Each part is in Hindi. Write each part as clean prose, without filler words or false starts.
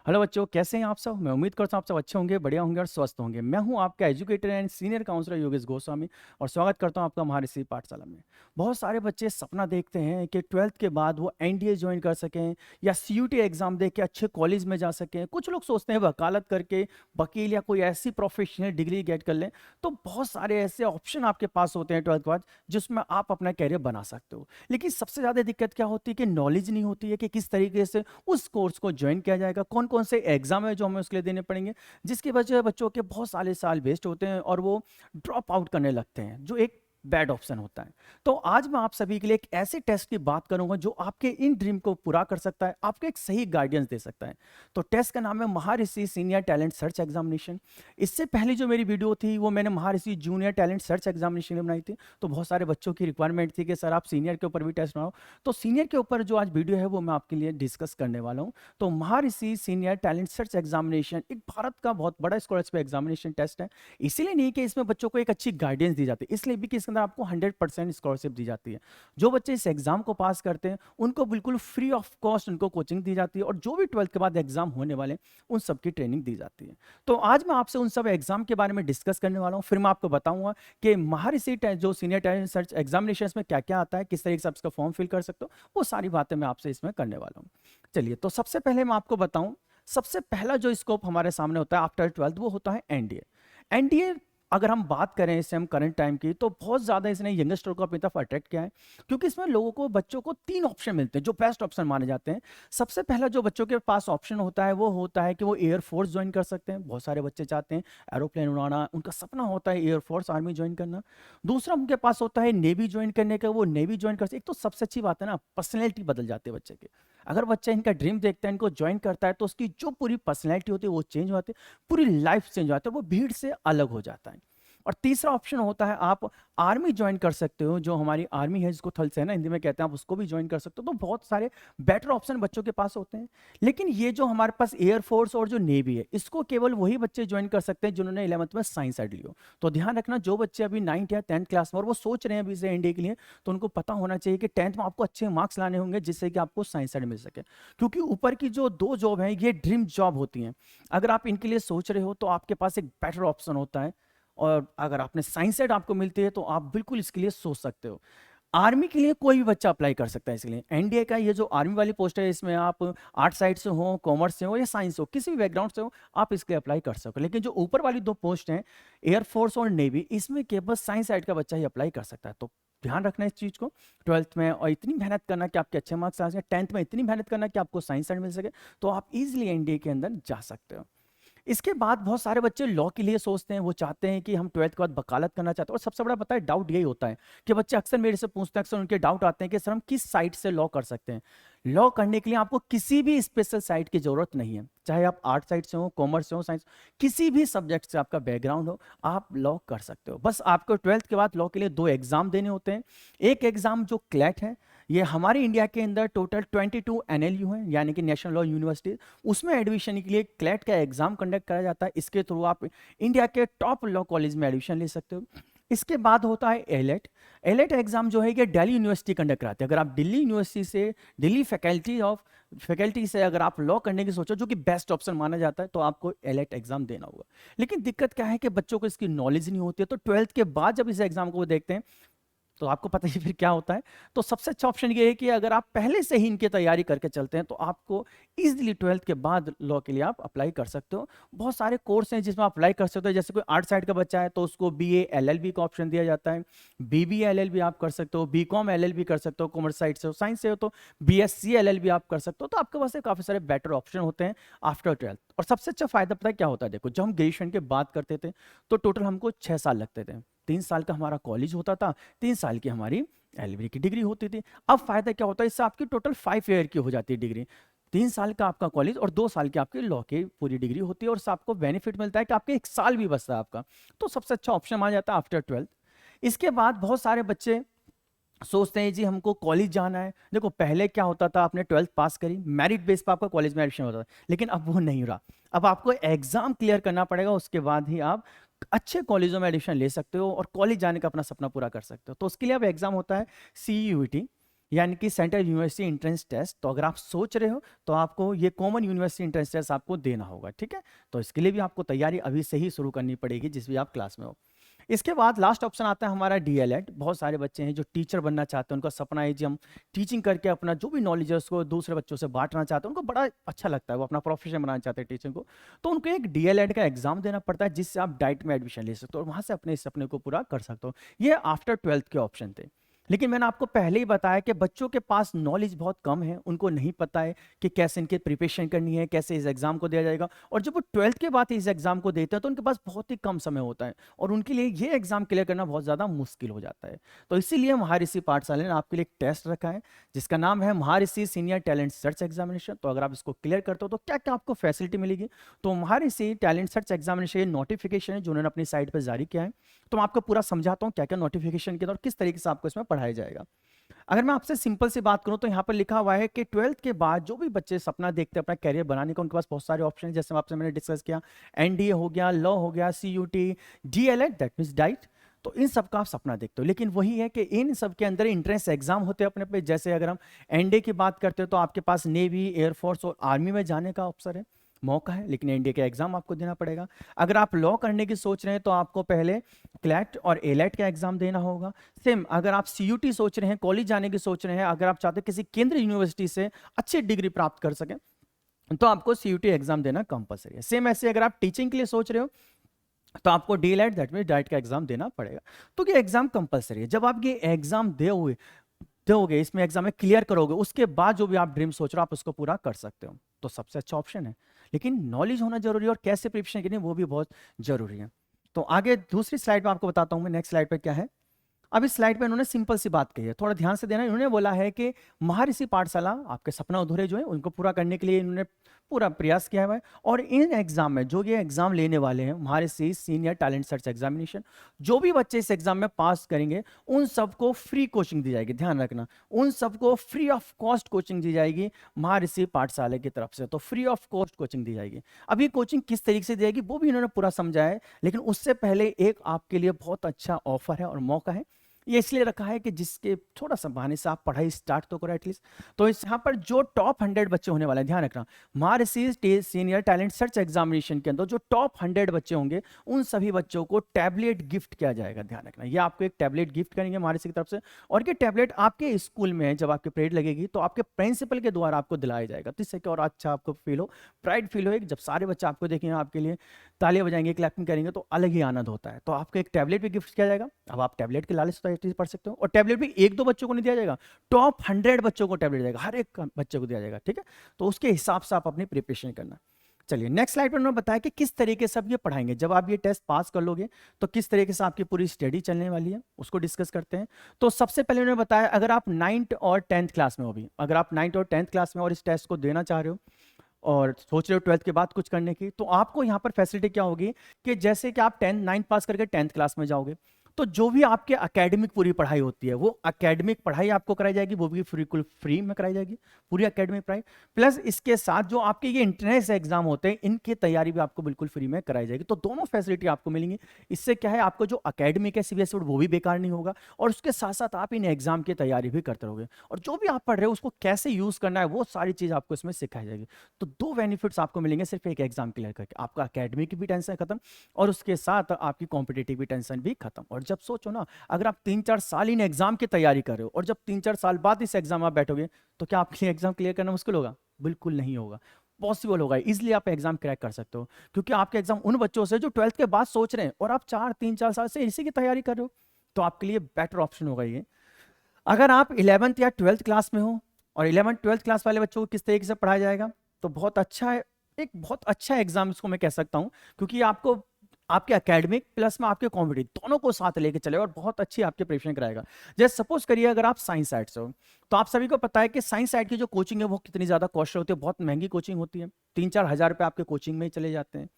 हेलो बच्चों, कैसे हैं आप सब। मैं उम्मीद करता हूँ आप सब अच्छे होंगे, बढ़िया होंगे और स्वस्थ होंगे। मैं हूँ आपका educator and senior counsellor Yogesh Goswami और स्वागत करता हूँ आपका महर्षि पाठशाला में। बहुत सारे बच्चे सपना देखते हैं कि 12th के बाद वो एनडीए ज्वाइन कर सकें या सीयूटी एग्जाम दे के अच्छे कॉलेज में जा सकें। कुछ लोग सोचते हैं वकालत करके वकील या कोई ऐसी प्रोफेशनल डिग्री गेट कर लें। तो बहुत सारे ऐसे ऑप्शन आपके पास होते हैं 12th के बाद जिसमें आप अपना कैरियर बना सकते हो। लेकिन सबसे ज़्यादा दिक्कत क्या होती है कि नॉलेज नहीं होती है कि किस तरीके से उस कोर्स को ज्वाइन किया जाएगा, कौन कौन से एग्जाम है जो हमें उसके लिए देने पड़ेंगे, जिसकी वजह से बच्चों के बहुत सारे साल वेस्ट होते हैं और वो ड्रॉप आउट करने लगते हैं, जो एक बैड ऑप्शन होता है। तो आज मैं आप सभी के लिए एक ऐसे टेस्ट की बात करूंगा जो आपके इन ड्रीम को पूरा कर सकता है, आपको एक सही गाइडेंस दे सकता है। तो टेस्ट का नाम है महर्षि सीनियर टैलेंट सर्च एग्जामिनेशन। इससे पहले जो मेरी वीडियो थी वो मैंने महर्षि जूनियर टैलेंट सर्च एग्जामिनेशन में बनाई थी। तो बहुत सारे बच्चों की रिक्वायरमेंट थी कि सर आप सीनियर के ऊपर भी टेस्ट बनाओ। तो सीनियर के ऊपर जो आज वीडियो है वो मैं आपके लिए डिस्कस करने वाला हूँ। तो महर्षि सीनियर टैलेंट सर्च एग्जामिनेशन एक भारत का बहुत बड़ा स्कॉलरशिप एग्जामिनेशन टेस्ट है। इसीलिए नहीं कि इसमें बच्चों को एक अच्छी गाइडेंस दी जाती है, इसलिए भी कि इसके अंदर आपको 100% स्कॉलरशिप दी जाती है। जो बच्चे इस एग्जाम को पास करते हैं उनको बिल्कुल फ्री ऑफ कॉस्ट उनको कोचिंग दी जाती है और जो भी 12th के बाद एग्जाम होने वाले हैं उन सबकी ट्रेनिंग दी जाती है। तो आज मैं आपसे उन सब एग्जाम के बारे में डिस्कस करने वाला हूँ, फिर मैं आपको बताऊंगा कि महर्षि जो सीनियर टैलेंट सर्च एग्जामिनेशन में क्या क्या आता है, किस तरीके से आप इसका फॉर्म फिल कर सकते हो, वो सारी बातें मैं आपसे इसमें करने वाला हूँ। चलिए, तो सबसे पहले मैं आपको बताऊं, सबसे पहला जो स्कोप हमारे सामने होता है आफ्टर 12th वो होता है एनडीए। एनडीए अगर हम बात करें इससे हम करंट टाइम की, तो बहुत ज़्यादा इसने यंगस्टर को अपनी तरफ अट्रैक्ट किया है, क्योंकि इसमें लोगों को बच्चों को 3 ऑप्शन मिलते हैं जो बेस्ट ऑप्शन माने जाते हैं। सबसे पहला जो बच्चों के पास ऑप्शन होता है वो होता है कि वो एयरफोर्स ज्वाइन कर सकते हैं। बहुत सारे बच्चे चाहते हैं एरोप्लेन उड़ाना, उनका सपना होता है एयरफोर्स आर्मी ज्वाइन करना। दूसरा उनके पास होता है नेवी ज्वाइन करने का, वो नेवी ज्वाइन कर सकते। एक तो सबसे अच्छी बात है ना, पर्सनैलिटी बदल जाती है बच्चे की। अगर बच्चा इनका ड्रीम देखता है, इनको ज्वाइन करता है, तो उसकी जो पूरी पर्सनैलिटी होती है वो चेंज हो जाती है, पूरी लाइफ चेंज हो जाती है, वो भीड़ से अलग हो जाता है। और तीसरा ऑप्शन होता है आप आर्मी ज्वाइन कर सकते हो, जो हमारी आर्मी है जिसको थल सेना हिंदी में कहते हैं, आप उसको भी ज्वाइन कर सकते हो। तो बहुत सारे बेटर ऑप्शन बच्चों के पास होते हैं। लेकिन ये जो हमारे पास एयरफोर्स और जो नेवी है, इसको केवल वही बच्चे ज्वाइन कर सकते हैं जिन्होंने 11th में साइंस साइड लियो। तो ध्यान रखना, जो बच्चे अभी 9th या 10th क्लास में और वो सोच रहे हैं अभी से एनडीए के लिए, तो उनको पता होना चाहिए कि 10th में आपको अच्छे मार्क्स लाने होंगे जिससे कि आपको साइंस साइड मिल सके। क्योंकि ऊपर की जो 2 जॉब है ये ड्रीम जॉब होती हैं। अगर आप इनके लिए सोच रहे हो तो आपके पास एक बेटर ऑप्शन होता है, और अगर आपने साइंस सेट आपको मिलती है तो आप बिल्कुल इसके लिए सोच सकते हो। आर्मी के लिए कोई भी बच्चा अप्लाई कर सकता है। इसलिए एनडीए का ये जो आर्मी वाली पोस्ट है, इसमें आप आर्ट साइड से हो, कॉमर्स से हो या साइंस हो, किसी भी बैकग्राउंड से हो, आप इसके लिए अप्लाई कर सको। लेकिन जो ऊपर वाली 2 पोस्ट हैं, एयरफोर्स और नेवी, इसमें केवल साइंस साइड का बच्चा ही अप्लाई कर सकता है। तो ध्यान रखना इस चीज़ को। 12th में और इतनी मेहनत करना कि आपके अच्छे मार्क्स आ सके, 10th में इतनी मेहनत करना कि आपको साइंस साइड मिल सके, तो आप इजिली एनडीए के अंदर जा सकते हो। इसके बाद बहुत सारे बच्चे लॉ के लिए सोचते हैं, वो चाहते हैं कि हम 12th के बाद वकालत करना चाहते हैं। और सबसे बड़ा पता है डाउट यही होता है कि बच्चे अक्सर मेरे से पूछते हैं, अक्सर उनके डाउट आते हैं कि सर हम किस साइड से लॉ कर सकते हैं। लॉ करने के लिए आपको किसी भी स्पेशल साइड की जरूरत नहीं है, चाहे आप आर्ट साइड से हो, कॉमर्स से हो, साइंस, किसी भी सब्जेक्ट से आपका बैकग्राउंड हो, आप लॉ कर सकते हो। बस आपको 12th के बाद लॉ के लिए 2 एग्जाम देने होते हैं। एक एग्जाम जो क्लैट है, ये हमारे इंडिया के अंदर टोटल 22 एनएलयू हैं, यानी कि नेशनल लॉ यूनिवर्सिटी, उसमें एडमिशन के लिए क्लैट का एग्जाम कंडक्ट करा जाता है। इसके थ्रू आप इंडिया के टॉप लॉ कॉलेज में एडमिशन ले सकते हो। इसके बाद होता है एलेट। एलेट एग्जाम जो है ये दिल्ली यूनिवर्सिटी कंडक्ट कराते हैं। अगर आप दिल्ली यूनिवर्सिटी से, दिल्ली फैकल्टी से अगर आप लॉ करने की सोचो, जो कि बेस्ट ऑप्शन माना जाता है, तो आपको एलेट एग्जाम देना होगा। लेकिन दिक्कत क्या है कि बच्चों को इसकी नॉलेज नहीं होती है। तो 12th के बाद जब इस एग्जाम को वो देखते हैं तो आपको पता ही फिर क्या होता है। तो सबसे अच्छा ऑप्शन ये है कि अगर आप पहले से ही इनकी तैयारी करके चलते हैं तो आपको इजीली 12th के बाद लॉ के लिए आप अप्लाई कर सकते हो। बहुत सारे कोर्स हैं जिसमें अप्लाई कर सकते हो। जैसे कोई आर्ट साइड का बच्चा है तो उसको बीए एलएलबी का ऑप्शन दिया जाता है, बीबीए एलएलबी आप कर सकते हो, बीकॉम एलएलबी कर सकते हो, कॉमर्स साइड से हो, साइंस से हो तो बीएससी एलएलबी आप कर सकते हो। तो आपके पास काफी सारे बेटर ऑप्शन होते हैं आफ्टर 12th। और सबसे अच्छा फायदा पता है क्या होता है, देखो जब हम ग्रेजुएशन की बात करते थे तो टोटल हमको 6 साल लगते थे। 3 साल का हमारा कॉलेज होता था, 3 साल की हमारी एलएलबी की डिग्री होती थी। अब फायदा क्या होता है, इससे आपकी टोटल 5 ईयर की हो जाती है डिग्री। 3 साल का आपका कॉलेज और 2 साल की आपकी लॉ की पूरी डिग्री होती है, और इससे आपको बेनिफिट मिलता है कि आपके 1 साल भी बचता है आपका। तो सबसे अच्छा ऑप्शन माना जाता है आफ्टर 12th। इसके बाद बहुत सारे बच्चे सोचते हैं जी हमको कॉलेज जाना है। देखो पहले क्या होता था, आपने 12th पास करी, मेरिट बेस पर आपका कॉलेज में एडमिशन होता था, लेकिन अब वो नहीं रहा। अब आपको एग्जाम क्लियर करना पड़ेगा, उसके बाद ही आप अच्छे कॉलेजों में एडमिशन ले सकते हो और कॉलेज जाने का अपना सपना पूरा कर सकते हो। तो उसके लिए अब एग्जाम होता है सीयूईटी। यानी कि सेंट्रल यूनिवर्सिटी एंट्रेंस टेस्ट। तो अगर आप सोच रहे हो तो आपको ये कॉमन यूनिवर्सिटी एंट्रेंस टेस्ट आपको देना होगा, ठीक है। तो इसके लिए भी आपको तैयारी अभी से ही शुरू करनी पड़ेगी जिस भी आप क्लास में हो। इसके बाद लास्ट ऑप्शन आता है हमारा डीएलएड। बहुत सारे बच्चे हैं जो टीचर बनना चाहते हैं, उनका सपना है कि हम टीचिंग करके अपना जो भी नॉलेज है उसको दूसरे बच्चों से बांटना चाहते हैं, उनको बड़ा अच्छा लगता है, वो अपना प्रोफेशन बनाना चाहते हैं टीचिंग को। तो उनको एक डीएलएड का एग्जाम देना पड़ता है जिससे आप डाइट में एडमिशन ले सकते हो और वहां से अपने सपने को पूरा कर सकते हो। ये आफ्टर 12th के ऑप्शन थे। लेकिन मैंने आपको पहले ही बताया कि बच्चों के पास नॉलेज बहुत कम है, उनको नहीं पता है कि कैसे इनकी प्रिपरेशन करनी है, कैसे इस एग्जाम को दिया जाएगा। और जब वो 12th के बाद इस एग्जाम को देते हैं तो उनके पास बहुत ही कम समय होता है और उनके लिए ये एग्जाम क्लियर करना बहुत ज़्यादा मुश्किल हो जाता है। तो इसीलिए महर्षि पाठशाला ने आपके लिए एक टेस्ट रखा है जिसका नाम है महर्षि सीनियर टैलेंट सर्च एग्जामिनेशन। तो अगर आप इसको क्लियर करते हो तो क्या क्या आपको फैसिलिटी मिलेगी। तो महर्षि टैलेंट सर्च एग्जामिनेशन ये नोटिफिकेशन है जो उन्होंने अपनी साइट पर जारी किया है। तो मैं आपको पूरा समझाता हूँ क्या क्या नोटिफिकेशन के और किस तरीके से आपको इसमें पढ़ाया जाएगा। अगर मैं आपसे सिंपल सी बात करूं तो यहाँ पर लिखा हुआ है कि 12th के बाद जो भी बच्चे सपना देखते हैं अपना कैरियर बनाने का, उनके पास बहुत सारे ऑप्शन हैं। जैसे आपसे मैंने डिस्कस किया, एनडीए हो गया, लॉ हो गया, CUET, DElEd that means DIET. तो इन सब का आप सपना देखते हो, लेकिन वही है कि इन सब के अंदर इंट्रेंस एग्जाम होते हैं अपने पे। जैसे अगर हम एनडीए की बात करते हैं तो आपके पास नेवी, एयरफोर्स और आर्मी में जाने का अवसर है, मौका है, लेकिन एनडीए का एग्जाम आपको देना पड़ेगा। अगर आप लॉ करने की सोच रहे हैं तो आपको पहले क्लैट और एलैट का एग्जाम देना होगा। सेम अगर आप सीयूटी सोच रहे हैं, कॉलेज जाने की सोच रहे हैं, अगर आप चाहते हैं किसी केंद्रीय यूनिवर्सिटी से अच्छी डिग्री प्राप्त कर सकें तो आपको सीयूटी एग्जाम देना कंपलसरी है। सेम ऐसे अगर आप टीचिंग के लिए सोच रहे हो तो आपको डीएलएड दैट मीन डाइट का एग्जाम देना पड़ेगा। तो ये एग्जाम कंपलसरी है। जब आप ये एग्जाम दोगे, इसमें एग्जाम में क्लियर करोगे, उसके बाद जो भी आप ड्रीम सोच रहे हो आप उसको पूरा कर सकते हो। तो सबसे अच्छा ऑप्शन है, लेकिन नॉलेज होना जरूरी है और कैसे प्रिपरेशन करनी है वो भी बहुत जरूरी है। तो आगे दूसरी स्लाइड में आपको बताता हूं मैं, नेक्स्ट स्लाइड पे क्या है। अब इस स्लाइड पे इन्होंने सिंपल सी बात कही है, थोड़ा ध्यान से देना। इन्होंने बोला है कि महर्षि पाठशाला आपके सपना अधूरे जो है उनको पूरा करने के लिए इन्होंने पूरा प्रयास किया हुआ है। और इन एग्जाम में जो ये एग्जाम लेने वाले हैं, महर्षि सीनियर टैलेंट सर्च एग्जामिनेशन, जो भी बच्चे इस एग्जाम में पास करेंगे उन सबको फ्री कोचिंग दी जाएगी। ध्यान रखना, उन सबको फ्री ऑफ कॉस्ट कोचिंग दी जाएगी महर्षि पाठशाला की तरफ से। तो फ्री ऑफ कॉस्ट कोचिंग दी जाएगी। अब ये कोचिंग किस तरीके से दी जाएगी वो भी इन्होंने पूरा समझा है, लेकिन उससे पहले एक आपके लिए बहुत अच्छा ऑफर है और मौका है। ये इसलिए रखा है कि जिसके थोड़ा सा बहाने से आप पढ़ाई स्टार्ट तो करो एटलीस्ट। तो इस यहाँ पर जो टॉप 100 बच्चे होने वाले हैं, ध्यान रखना, महर्षि सीनियर टैलेंट सर्च एग्जामिनेशन के अंदर जो टॉप 100 बच्चे होंगे उन सभी बच्चों को टैबलेट गिफ्ट किया जाएगा। ध्यान रखना, ये आपको एक टैबलेट गिफ्ट करेंगे महर्षि की तरफ से। और ये टैबलेट आपके स्कूल में जब आपकी परेड लगेगी तो आपके प्रिंसिपल के द्वारा आपको दिलाया जाएगा। तो इससे क्या और अच्छा आपको फील हो, प्राइड फील हो। जब सारे बच्चे आपको देखेंगे, आपके लिए तालियां बजाएंगे, क्लैपिंग करेंगे तो अलग ही आनंद होता है। तो आपको एक टैबलेट भी गिफ्ट किया जाएगा। अब आप टैबलेट के लालच तो पढ़ सकते हो। और टैबलेट भी एक दो बच्चों को नहीं दिया जाएगा, टॉप 100 बच्चों को टैबलेट जाएगा, हर एक बच्चे को दिया जाएगा, ठीक है। तो उसके हिसाब से आप अपनी प्रिपरेशन करना। चलिए नेक्स्ट स्लाइड पर उन्होंने बताया कि किस तरीके से आप ये पढ़ाएंगे। जब आप ये टेस्ट पास कर लोगे तो किस तरीके से आपकी पूरी स्टडी चलने वाली है उसको डिस्कस करते हैं। तो सबसे पहले उन्होंने बताया अगर आप 9th और 10th क्लास में हो, भी अगर आप 9th और 10th क्लास में और इस टेस्ट को देना चाह रहे हो और सोच रहे हो 12th के बाद कुछ करने की, तो आपको यहाँ पर फैसिलिटी क्या होगी कि जैसे कि आप 9th पास करके 10th क्लास में जाओगे तो जो भी आपके एकेडमिक पूरी पढ़ाई होती है वो एकेडमिक पढ़ाई आपको कराई जाएगी, वो भी फ्री में कराई जाएगी, पूरी एकेडमिक पढ़ाई। प्लस इसके साथ जो आपके ये एंट्रेंस एग्जाम होते हैं इनकी तैयारी भी आपको बिल्कुल फ्री में कराई जाएगी। तो दोनों फैसिलिटी आपको मिलेंगी। इससे क्या है, आपको जो एकेडमिक है सीबीएसई बोर्ड वो भी बेकार नहीं होगा और उसके साथ साथ आप इन एग्जाम की तैयारी भी करते रहोगे और जो भी आप पढ़ रहे हो उसको कैसे यूज करना है वो सारी चीज आपको इसमें सिखाई जाएगी। तो दो बेनिफिट्स आपको मिलेंगे सिर्फ एक एग्जाम क्लियर करके, आपका एकेडमिक की भी टेंशन खत्म और उसके साथ आपकी कॉम्पिटेटिव भी टेंशन भी खत्म। और जब सोचो ना, अगर आप 3-4 साल इन एग्जाम की तैयारी कर रहे हो और जब 3-4 साल बाद इस एग्जाम में आप बैठोगे तो क्या आपके लिए एग्जाम क्लियर करना मुश्किल होगा? बिल्कुल नहीं होगा, पॉसिबल होगा। इजीली आप एग्जाम क्रैक कर सकते हो क्योंकि आपके एग्जाम उन बच्चों से जो 12th के बाद सोच रहे हैं और आप 3-4 साल से इसी की तैयारी कर रहे हो, तो आपके लिए बेटर ऑप्शन होगा ये। अगर आप 11th या 12th क्लास में हो और 11th-12th क्लास वाले बच्चों को किस तरीके से पढ़ाया जाएगा, तो बहुत अच्छा है, एक बहुत अच्छा एग्जाम इसको मैं कह सकता हूं क्योंकि आपको आपके एकेडमिक प्लस में आपके कॉम्पिटिटिव दोनों को साथ लेके चले और बहुत अच्छी आपके प्रिपरेशन कराएगा। जैसे सपोज करिए अगर आप साइंस साइड से हो तो आप सभी को पता है कि साइंस साइड की जो कोचिंग है वो कितनी ज्यादा कॉस्टली होती है, बहुत महंगी कोचिंग होती है, 3-4 हज़ार रुपये आपके कोचिंग में ही चले जाते हैं।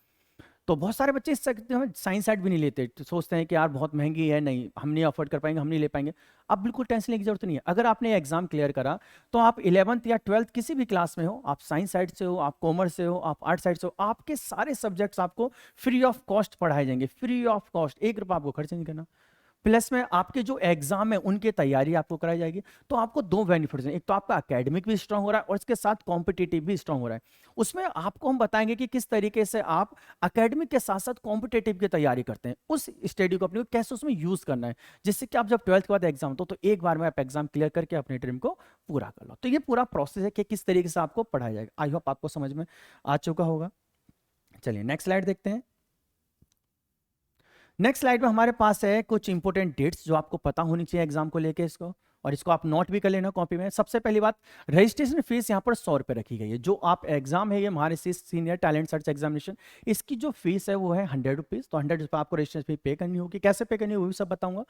तो बहुत सारे बच्चे इस सकते हैं साइंस साइड भी नहीं लेते, तो सोचते हैं कि यार बहुत महंगी है, नहीं हम नहीं अफोर्ड कर पाएंगे, हम नहीं ले पाएंगे। अब बिल्कुल टेंशन लेने की जरूरत नहीं है। अगर आपने एग्जाम क्लियर करा तो आप 11th या 12th किसी भी क्लास में हो, आप साइंस साइड से हो, आप कॉमर्स से हो, आप आर्ट साइड से हो, आपके सारे सब्जेक्ट्स आपको फ्री ऑफ कॉस्ट पढ़ाए जाएंगे, फ्री ऑफ कॉस्ट, 1 रुपया आपको खर्च नहीं करना। प्लस में आपके जो एग्जाम है उनकी तैयारी आपको कराई जाएगी। तो आपको दो बेनिफिट्स हैं, एक तो आपका एकेडमिक भी स्ट्रांग हो रहा है और इसके साथ कॉम्पिटिटिव भी स्ट्रांग हो रहा है। उसमें आपको हम बताएंगे कि किस तरीके से आप एकेडमिक के साथ साथ कॉम्पिटिटिव की तैयारी करते हैं, उस स्टडी को अपने को कैसे उसमें यूज करना है, जिससे कि आप जब 12th के बाद एग्जाम तो एक बार में आप एग्जाम क्लियर करके अपने ड्रीम को पूरा कर लो। तो ये पूरा प्रोसेस है कि किस तरीके से आपको पढ़ाया जाएगा। आई होप आपको समझ में आ चुका होगा। चलिए नेक्स्ट स्लाइड देखते हैं। नेक्स्ट स्लाइड में हमारे पास है कुछ इंपॉर्टेंट डेट्स जो आपको पता होनी चाहिए एग्जाम को लेके इसको, और इसको आप नोट भी कर लेना कॉपी में। सबसे पहली बात, रजिस्ट्रेशन फीस यहाँ पर 100 रुपये रखी गई है। जो आप एग्जाम है ये महाऋषि सीनियर टैलेंट सर्च एग्जामिनेशन, इसकी जो फीस है वो है 100 रुपीज़। तो 100 रुपये आपको रजिस्ट्रेशन फी पे करनी होगी। कैसे पे करनी होगी वो भी सब बताऊंगा।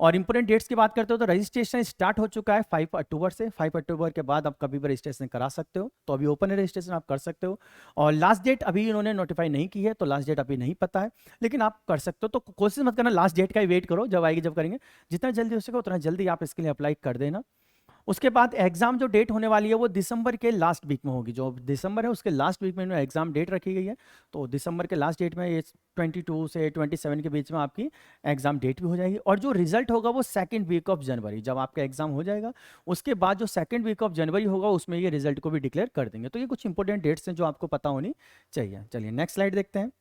और इंपॉर्टेंट डेट्स की बात करते हो तो रजिस्ट्रेशन स्टार्ट हो चुका है 5 अक्टूबर से। 5 अक्टूबर के बाद आप कभी भी रजिस्ट्रेशन करा सकते हो, तो अभी ओपन है रजिस्ट्रेशन, आप कर सकते हो। और लास्ट डेट अभी इन्होंने नोटिफाई नहीं की है, तो लास्ट डेट अभी नहीं पता है, लेकिन आप कर सकते हो। तो कोशिश मत करना लास्ट डेट का ही वेट करो, जब आएगी जब करेंगे। जितना जल्दी हो सके उतना जल्दी आप इसके लिए अप्लाई कर देना। उसके बाद एग्जाम जो डेट होने वाली है वो दिसंबर के लास्ट वीक में होगी। जो दिसंबर है उसके लास्ट वीक में एग्जाम डेट रखी गई है। तो दिसंबर के लास्ट डेट में ये 22 से 27 के बीच में आपकी एग्जाम डेट भी हो जाएगी। और जो रिजल्ट होगा वो सेकंड वीक ऑफ जनवरी, जब आपका एग्जाम हो जाएगा उसके बाद जो सेकंड वीक ऑफ जनवरी होगा उसमें ये रिजल्ट को भी डिक्लेयर कर देंगे। तो ये कुछ इंपॉर्टेंट डेट्स हैं जो आपको पता होनी चाहिए। चलिए नेक्स्ट स्लाइड देखते हैं।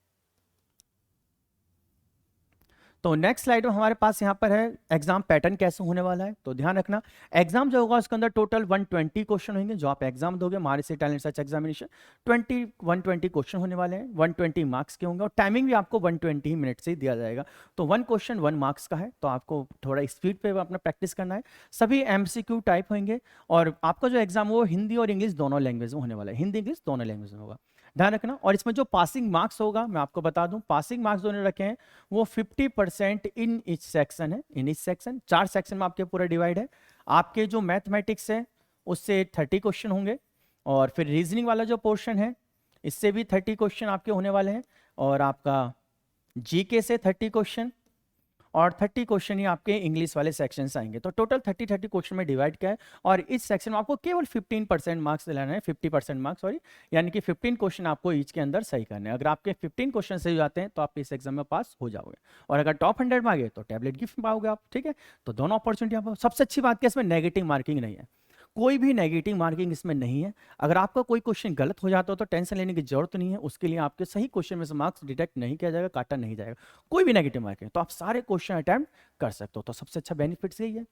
तो नेक्स्ट स्लाइड में हमारे पास यहाँ पर है एग्जाम पैटर्न कैसे होने वाला है। तो ध्यान रखना, एग्जाम जो होगा उसके अंदर टोटल 120 क्वेश्चन होंगे। जो आप एग्जाम दोगे महाऋषि टैलेंट सर्च एग्जामिनेशन, 120 क्वेश्चन होने वाले हैं। 120 मार्क्स के होंगे और टाइमिंग भी आपको 120 ही मिनट से ही दिया जाएगा। तो 1 क्वेश्चन 1 मार्क्स का है, तो आपको थोड़ा स्पीड पे अपना प्रैक्टिस करना है। सभी MCQ टाइप होंगे और आपका जो एग्जाम वो हिंदी और इंग्लिश दोनों लैंग्वेज में होने वाला है। हिंदी इंग्लिश दोनों लैंग्वेज में होगा, ध्यान रखना। और इसमें जो पासिंग मार्क्स होगा मैं आपको बता दूं, पासिंग मार्क्स जो रखे हैं वो 50% इन ईच सेक्शन है। इन ईच सेक्शन 4 सेक्शन में आपके पूरा डिवाइड है। आपके जो मैथमेटिक्स है उससे 30 क्वेश्चन होंगे, और फिर रीजनिंग वाला जो पोर्शन है इससे भी 30 क्वेश्चन आपके होने वाले हैं, और आपका जीके से 30 क्वेश्चन, और 30 क्वेश्चन ही आपके इंग्लिश वाले सेक्शन से आएंगे। तो टोटल 30 क्वेश्चन में डिवाइड किया है। और इस सेक्शन में आपको केवल 15% मार्क्स दिलाना है, 50% मार्क्स सॉरी, यानी कि 15 क्वेश्चन आपको ईच के अंदर सही करने हैं। अगर आपके 15 क्वेश्चन सही हो जाते हैं तो आप इस एग्जाम में पास हो जाओगे, और अगर टॉप 100 में आ गए तो टैबलेट गिफ्ट पाओगे आप। ठीक है, तो दोनों अपॉर्चुनिटी आपको। सबसे अच्छी बात क्या, इसमें नेगेटिव मार्किंग नहीं है, कोई भी नेगेटिव मार्किंग इसमें नहीं है। अगर आपका कोई क्वेश्चन गलत हो जाता हो तो टेंशन लेने की जरूरत नहीं है, उसके लिए आपके सही क्वेश्चन में से मार्क्स डिडक्ट नहीं किया जाएगा, काटा नहीं जाएगा, कोई भी नेगेटिव मार्किंग। तो आप सारे क्वेश्चन अटेम्प्ट कर सकते हो। तो सबसे अच्छा बेनिफिट यही है।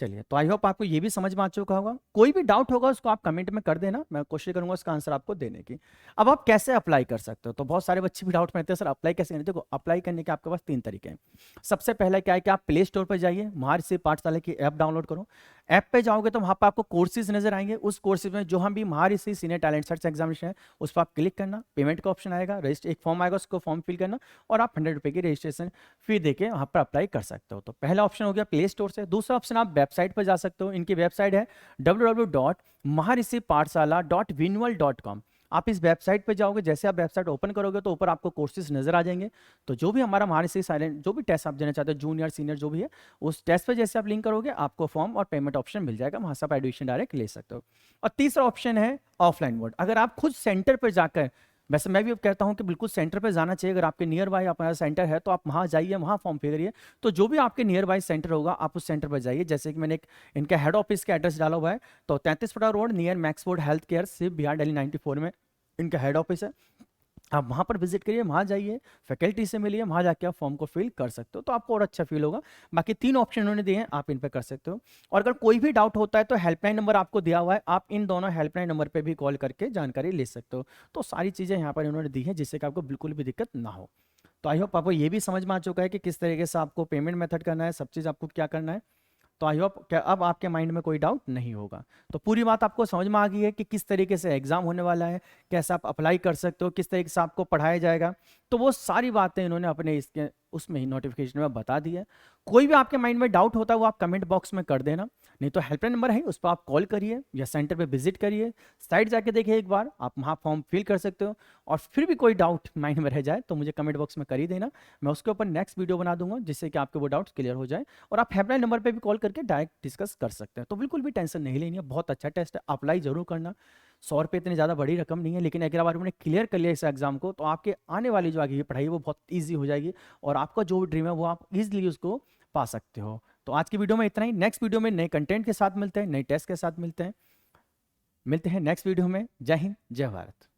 चलिए, तो आई होप आपको ये भी समझ में आ चुका होगा। कोई भी डाउट होगा उसको आप कमेंट में कर देना, मैं कोशिश करूंगा उसका आंसर आपको देने की। अब आप कैसे अप्लाई कर सकते हो, तो बहुत सारे बच्चे भी डाउट में रहते हैं सर अप्लाई कैसे करें। देखो, अप्लाई करने के आपके पास 3 तरीके हैं। सबसे पहला क्या है कि आप प्ले स्टोर पर जाइए, महर्षि पाठशाला की ऐप डाउनलोड करो। ऐप पे जाओगे तो वहां पर आपको कोर्सेज नजर आएंगे। उस कोर्सेज में जो हम भी महाऋषि सीनियर टैलेंट सर्च एग्जामिनेशन है उस पर आप क्लिक करना, पेमेंट का ऑप्शन आएगा, रजिस्टर एक फॉर्म आएगा, उसको फॉर्म फिल करना, और आप 100 रुपये की रजिस्ट्रेशन फी देके वहां पर अप्लाई कर सकते हो। तो पहला ऑप्शन हो गया प्ले स्टोर से। दूसरा ऑप्शन आप वेबसाइट पर जा सकते हो। इनकी वेबसाइट है www.maharishipathshala.winwal.com। आप इस वेबसाइट पे जाओगे, जैसे आप वेबसाइट ओपन करोगे तो ऊपर आपको कोर्सेज नजर आ जाएंगे। तो जो भी हमारा महाऋषि साइलेंट जो भी टेस्ट आप देना चाहते हो, जूनियर सीनियर जो भी है, उस टेस्ट पे जैसे आप लिंक करोगे आपको फॉर्म और पेमेंट ऑप्शन मिल जाएगा, वहां से आप एडमिशन डायरेक्ट ले सकते हो। और तीसरा ऑप्शन है ऑफलाइन मोड। अगर आप खुद सेंटर पर जाकर, वैसे मैं भी कहता हूं कि बिल्कुल सेंटर पे जाना चाहिए। अगर आपके नियर बाय आपका सेंटर है तो आप वहां जाइए, वहां फॉर्म फिल करिए। तो जो भी आपके नियर बाय सेंटर होगा आप उस सेंटर पर जाइए। जैसे कि मैंने इनका हेड ऑफिस का एड्रेस डाला हुआ है, तो 33 फटा road near Maxford health care सिर्फ बिहार दिल्ली 94 में इनका हेड ऑफिस है। आप वहां पर विजिट करिए, वहां जाइए, फैकल्टी से मिलिए, वहां जाके आप फॉर्म को फिल कर सकते हो, तो आपको और अच्छा फील होगा। बाकी 3 ऑप्शन उन्होंने दिए हैं, आप इन पे कर सकते हो। और अगर कोई भी डाउट होता है तो हेल्पलाइन नंबर आपको दिया हुआ है, आप इन दोनों हेल्पलाइन नंबर पे भी कॉल करके जानकारी ले सकते हो। तो सारी चीजें यहाँ पर इन्होंने दी है जिससे कि आपको बिल्कुल भी दिक्कत ना हो। तो आई होप आपको ये भी समझ में आ चुका है कि किस तरीके से आपको पेमेंट मेथड करना है, सब चीज़ आपको क्या करना है। तो आई होप क्या अब आपके माइंड में कोई डाउट नहीं होगा। तो पूरी बात आपको समझ में आ गई है कि किस तरीके से एग्जाम होने वाला है, कैसे आप अप्लाई कर सकते हो, किस तरीके से आपको पढ़ाया जाएगा। तो वो सारी बातें इन्होंने अपने इसके उसमें ही नोटिफिकेशन में बता दी है। कोई भी आपके माइंड में डाउट होता है वो आप कमेंट बॉक्स में कर देना, नहीं तो हेल्पलाइन नंबर है उस पर आप कॉल करिए या सेंटर पे विजिट करिए, साइट जाके देखिए एक बार, आप वहाँ फॉर्म फिल कर सकते हो। और फिर भी कोई डाउट माइंड में रह जाए तो मुझे कमेंट बॉक्स में कर ही देना, मैं उसके ऊपर नेक्स्ट वीडियो बना दूंगा जिससे कि आपके वो डाउट्स क्लियर हो जाए। और आप हेल्पलाइन नंबर पर भी कॉल करके डायरेक्ट डिस्कस कर सकते हैं। तो बिल्कुल भी टेंशन नहीं लेनी है, बहुत अच्छा टेस्ट है, अप्लाई जरूर करना। 100 रुपये इतनी ज़्यादा बड़ी रकम नहीं है, लेकिन अगर आप आपने क्लियर कर लिया इस एग्जाम को तो आपके आने वाली जो आगे की पढ़ाई है वो बहुत ईजी हो जाएगी, और आपका जो भी ड्रीम है वो आप ईजिली उसको पा सकते हो। तो आज की वीडियो में इतना ही। नेक्स्ट वीडियो में नए कंटेंट के साथ मिलते हैं, नए टेस्ट के साथ मिलते हैं नेक्स्ट वीडियो में। जय हिंद, जय भारत।